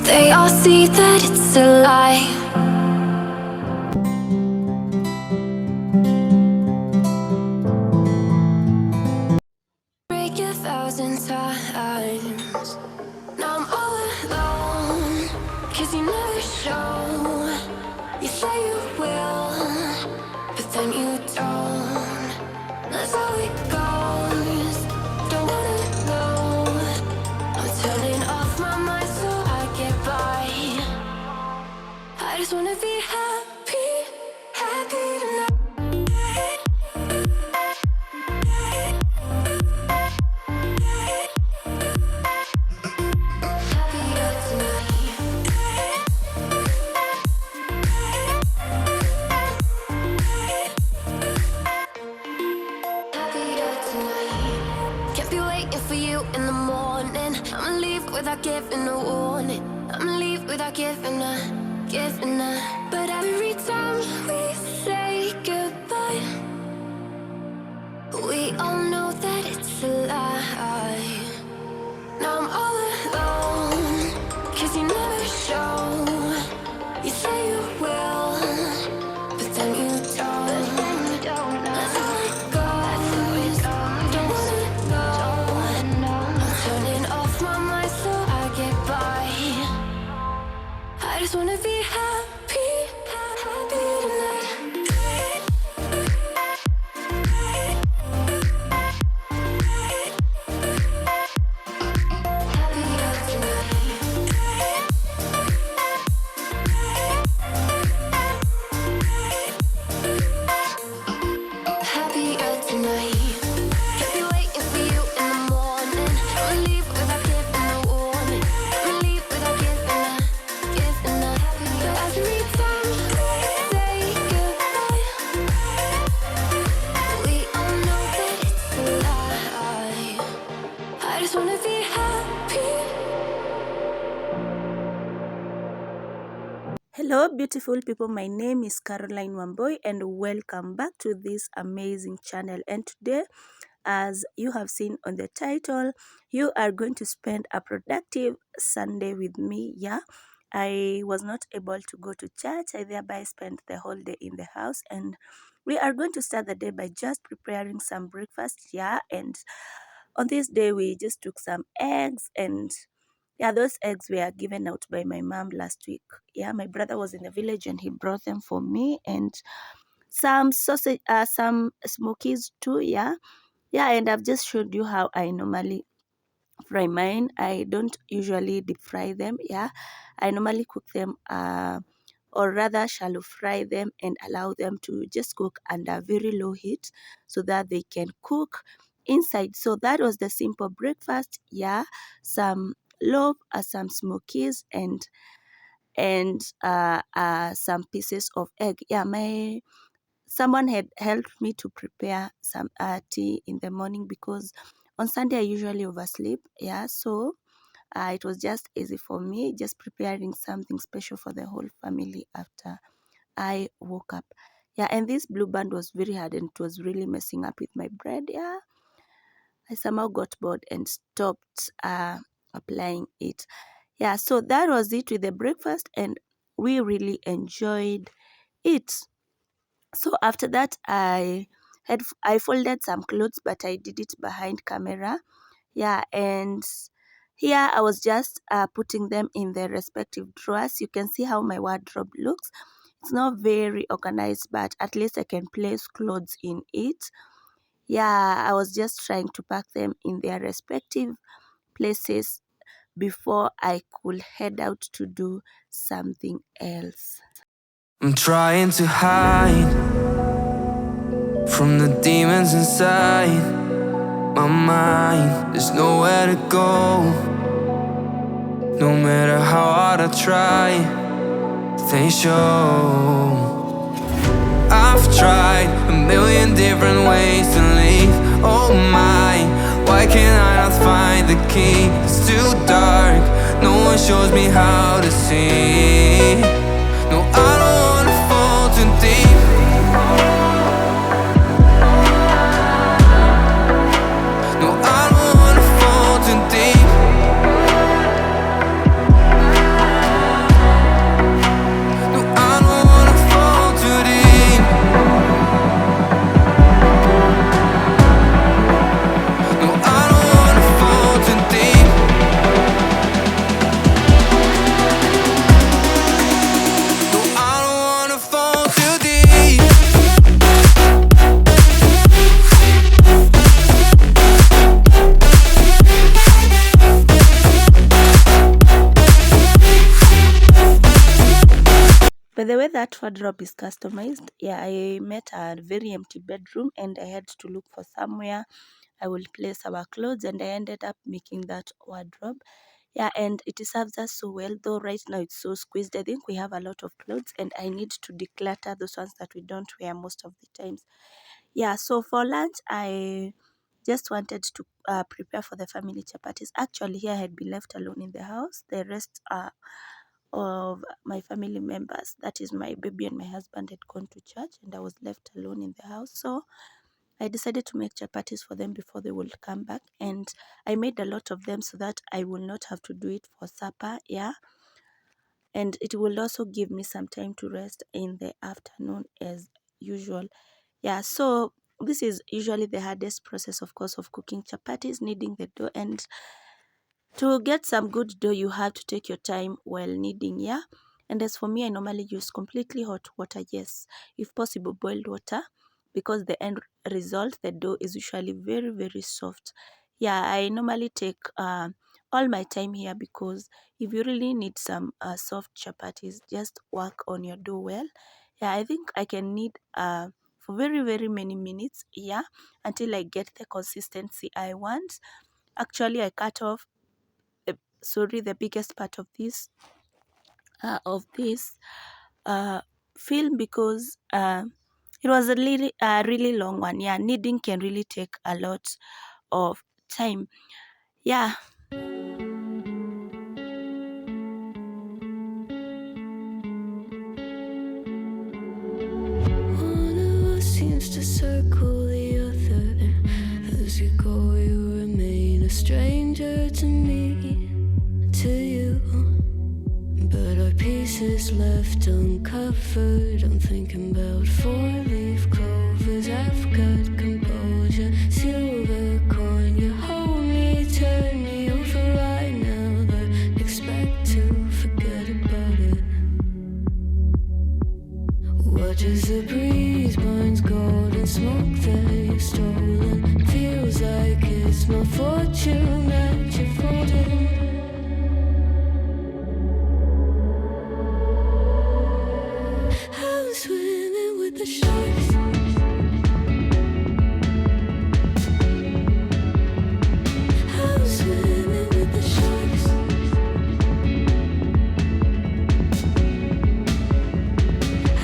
They all see that it's a lie. Break 1,000 times. Now I'm all alone, 'cause you never show. You say you will, but then you don't. That's how it goes. Don't wanna know. I'm turning off my mind so I get by. I just wanna be happy, happy tonight. Happier tonight. Happier tonight. Can't be waiting for you in the morning. I'ma leave without giving a warning. I'ma leave without giving a. But every time we say goodbye, we all know that it's a lie. Now I'm all alone, 'cause you never show. You say you will, but then you don't. That's how it goes. Don't wanna know. I'm turning off my mind so I get by. I just wanna be happy, happy tonight. Happier tonight. Happier tonight. Can't be waiting for you in the morning. I'ma leave without giving a warning. I'ma leave without giving a. But every time we say goodbye, we all know that it's a lie. I just wanna be happy. Hello, beautiful people. My name is Caroline Wamboy, and welcome back to this amazing channel. And today, as you have seen on the title, you are going to spend a productive Sunday with me. Yeah, I was not able to go to church. I thereby spent the whole day in the house, and we are going to start the day by just preparing some breakfast. Yeah, and on this day, we just took some eggs, and yeah, those eggs were given out by my mom last week. Yeah, my brother was in the village and he brought them for me, and some sausage, some smokies too. Yeah, and I've just showed you how I normally fry mine. I don't usually deep fry them. Yeah, I normally cook them, or rather shallow fry them and allow them to just cook under very low heat so that they can cook inside. So that was the simple breakfast. Yeah, some loaf, some smokies, and some pieces of egg. Yeah, someone had helped me to prepare some tea in the morning, because on Sunday I usually oversleep. Yeah, so it was just easy for me, just preparing something special for the whole family after I woke up. Yeah, and this blue band was very hard and it was really messing up with my bread. Yeah, I somehow got bored and stopped applying it. Yeah, so that was it with the breakfast, and we really enjoyed it. So after that, I folded some clothes, but I did it behind camera. Yeah, and here I was just putting them in their respective drawers. You can see how my wardrobe looks. It's not very organized, but at least I can place clothes in it. Yeah, I was just trying to pack them in their respective places before I could head out to do something else. I'm trying to hide from the demons inside my mind. There's nowhere to go, no matter how hard I try, they show. I've tried a million different ways to leave. Oh my, why can't I not find the key? It's too dark, no one shows me how to see. No, I don't wanna fall too deep. No, I don't wanna fall too deep. By the way, that wardrobe is customized. Yeah, I met a very empty bedroom and I had to look for somewhere I will place our clothes, and I ended up making that wardrobe. Yeah, and it serves us so well, though right now it's so squeezed. I think we have a lot of clothes and I need to declutter those ones that we don't wear most of the times. Yeah, so for lunch, I just wanted to prepare for the family chapatis. Actually, here I had been left alone in the house. The rest of my family members, that is my baby and my husband, had gone to church and I was left alone in the house. So I decided to make chapatis for them before they will come back, and I made a lot of them so that I will not have to do it for supper. Yeah, and it will also give me some time to rest in the afternoon as usual. Yeah, so this is usually the hardest process, of course, of cooking chapatis, kneading the dough. And to get some good dough, you have to take your time while kneading. Yeah, and as for me, I normally use completely hot water. Yes, if possible, boiled water, because the end result, the dough is usually very, very soft. Yeah, I normally take all my time here, because if you really need some soft chapatis, just work on your dough well. Yeah, I think I can knead for very, very many minutes, yeah, until I get the consistency I want. Actually, I cut off the biggest part of this film, because it was a really long one. Yeah, kneading can really take a lot of time. Yeah. One of us seems to circle the other. As you go, you remain a stranger to me, to you. But our pieces left uncovered. I'm thinking about four-leaf clovers. I've got composure, silver coin. You hold me, turn me over right now, but expect to forget about it. Watch as the breeze burns golden smoke that you've stolen. Feels like it's my fortune that you're folding. I'm swimming with the sharks. I'm swimming with the sharks.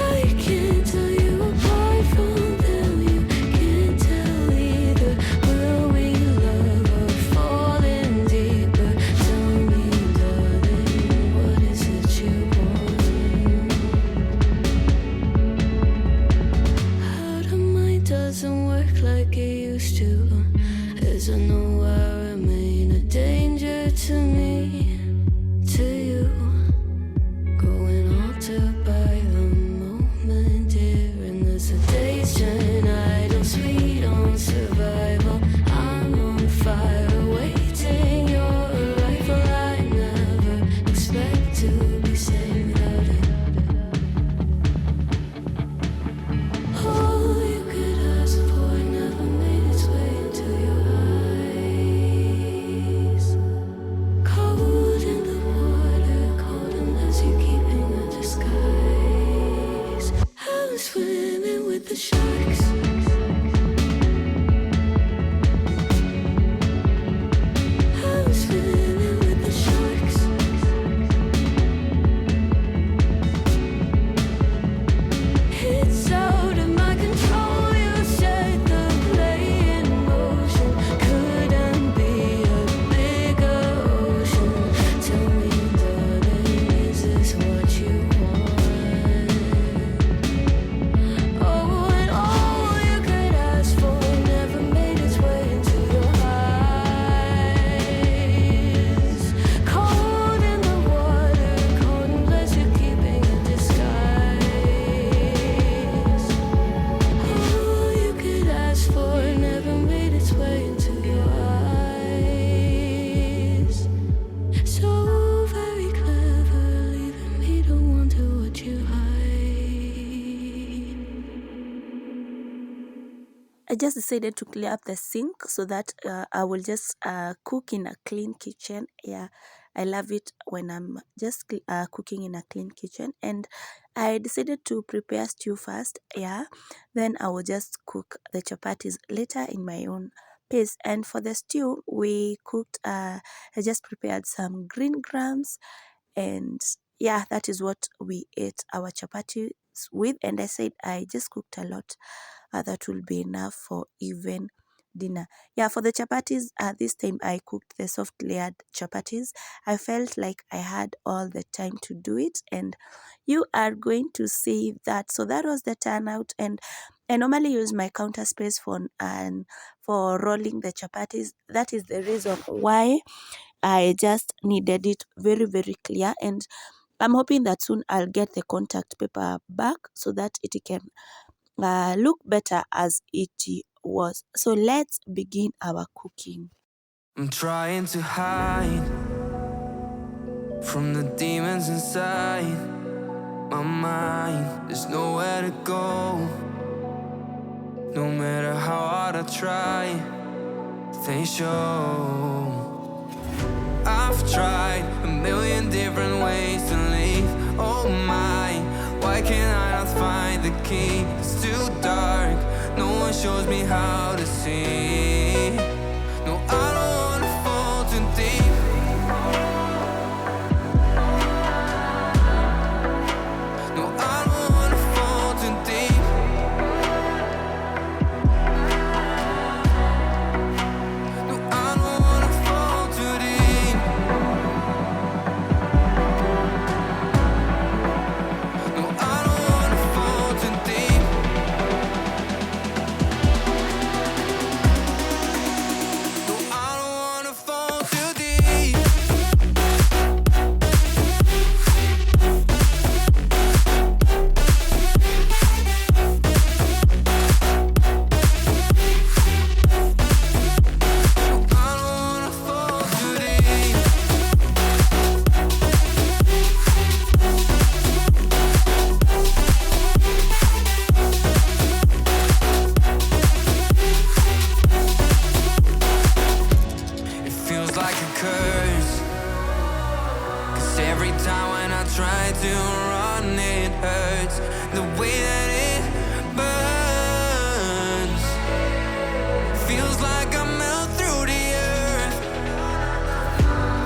I can't tell you apart from them. You can't tell either. Will we love or fall in deeper? Tell me, darling, what is it you want? How the mind doesn't work like it used to. As I know I remain a danger to me, to you. Going altered by the moment, dear. And as the days turn idle, sweet on survival. I'm on fire, waiting your arrival. I never expect to be saved without it. All you could ask for never made its way into your eyes. Cold in the water, cold unless you're keeping a disguise. I'm swimming with the sharks. I'm swimming with the sharks. It's out of my control. You set the play in motion. Couldn't be a bigger ocean. Tell me, darling, is this what you want? Oh, and all you could ask for never made its way into your eyes. Cold in the water, cold unless you're keeping a disguise. All you could ask for never made its way into your eyes. So very clever, leaving me to wonder what you hide. I just decided to clear up the sink so that I will just cook in a clean kitchen. Yeah, I love it when I'm just cooking in a clean kitchen. And I decided to prepare stew first, yeah. Then I will just cook the chapatis later in my own pace. And for the stew, we cooked, I just prepared some green grams, and yeah, that is what we ate our chapatis with. And I said I just cooked a lot, that will be enough for even dinner. Yeah, for the chapatis, this time I cooked the soft layered chapatis. I felt like I had all the time to do it, and you are going to see that. So that was the turnout. And I normally use my counter space for rolling the chapatis. That is the reason why I just needed it very, very clear. And I'm hoping that soon I'll get the contact paper back so that it can look better as it was. So let's begin our cooking. I'm trying to hide from the demons inside my mind. There's nowhere to go, no matter how hard I try. They show I've tried a million different ways to leave. Oh my, why can't I not find the key? It's too dark, no one shows me how to see. No, I don't wanna fall too deep. No, I don't wanna fall too deep. No, I don't wanna fall too deep. No, I don't wanna fall too deep. No, I don't wanna fall too deep. No, I don't wanna fall too deep. It feels like a curse, 'cause every time when I try to run it hurts. The way that it burns feels like I melt through the earth.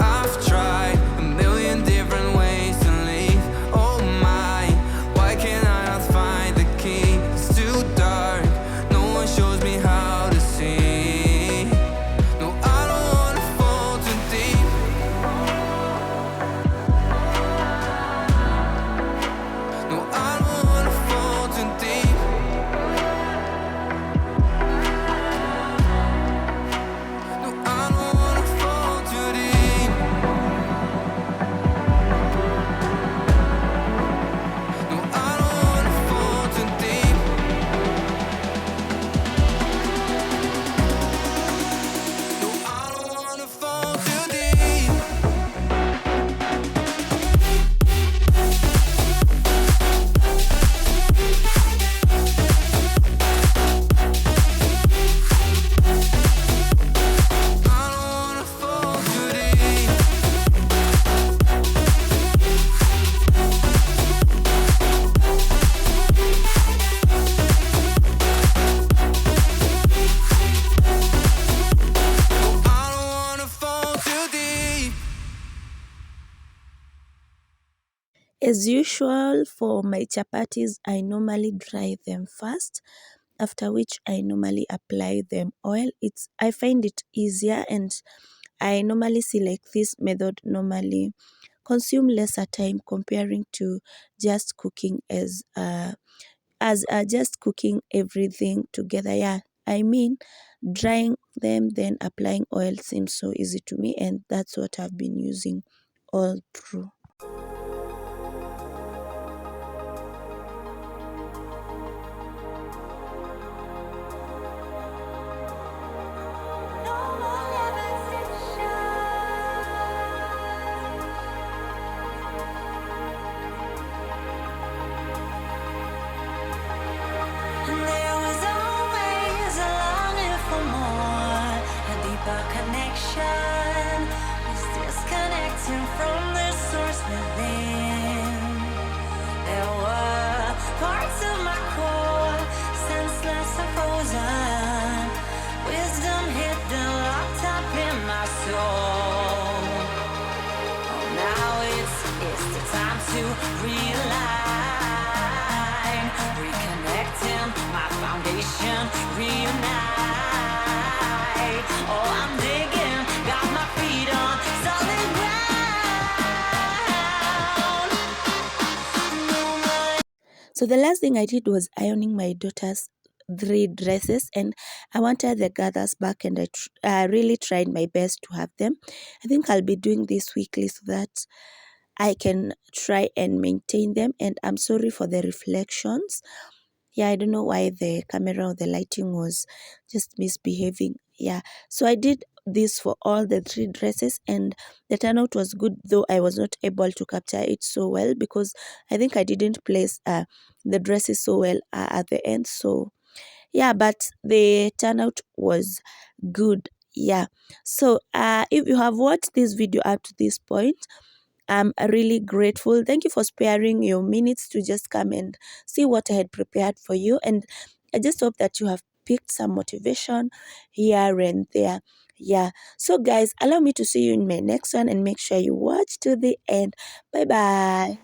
I've tried a million different ways to leave. Oh my, why can't I not find the key? It's too dark, no one shows me how to see. No, I don't wanna fall too deep. No, I don't wanna fall too deep. No, I don't wanna fall too deep. No, I don't wanna fall too deep. No, I don't wanna fall too deep. I don't wanna fall too deep. I don't wanna fall too deep. As usual, for my chapatis, I normally dry them first, after which I normally apply them oil. I find it easier, and I normally see like this method normally consume lesser time comparing to just cooking just cooking everything together. Yeah, I mean, drying them then applying oil seems so easy to me, and that's what I've been using all through. There was always a longing for more, a deeper connection was disconnecting to realign, reconnecting my foundation, reunite. Oh, I'm digging, got my feet on solid ground. So the last thing I did was ironing my daughter's 3 dresses, and I wanted the gathers back, and I really tried my best to have them. I think I'll be doing this weekly so that I can try and maintain them. And I'm sorry for the reflections. Yeah, I don't know why the camera or the lighting was just misbehaving. Yeah, so I did this for all the 3 dresses, and the turnout was good, though I was not able to capture it so well because I think I didn't place the dresses so well at the end. So yeah, but the turnout was good. Yeah, so if you have watched this video up to this point, I'm really grateful. Thank you for sparing your minutes to just come and see what I had prepared for you. And I just hope that you have picked some motivation here and there. Yeah. So guys, allow me to see you in my next one, and make sure you watch to the end. Bye bye.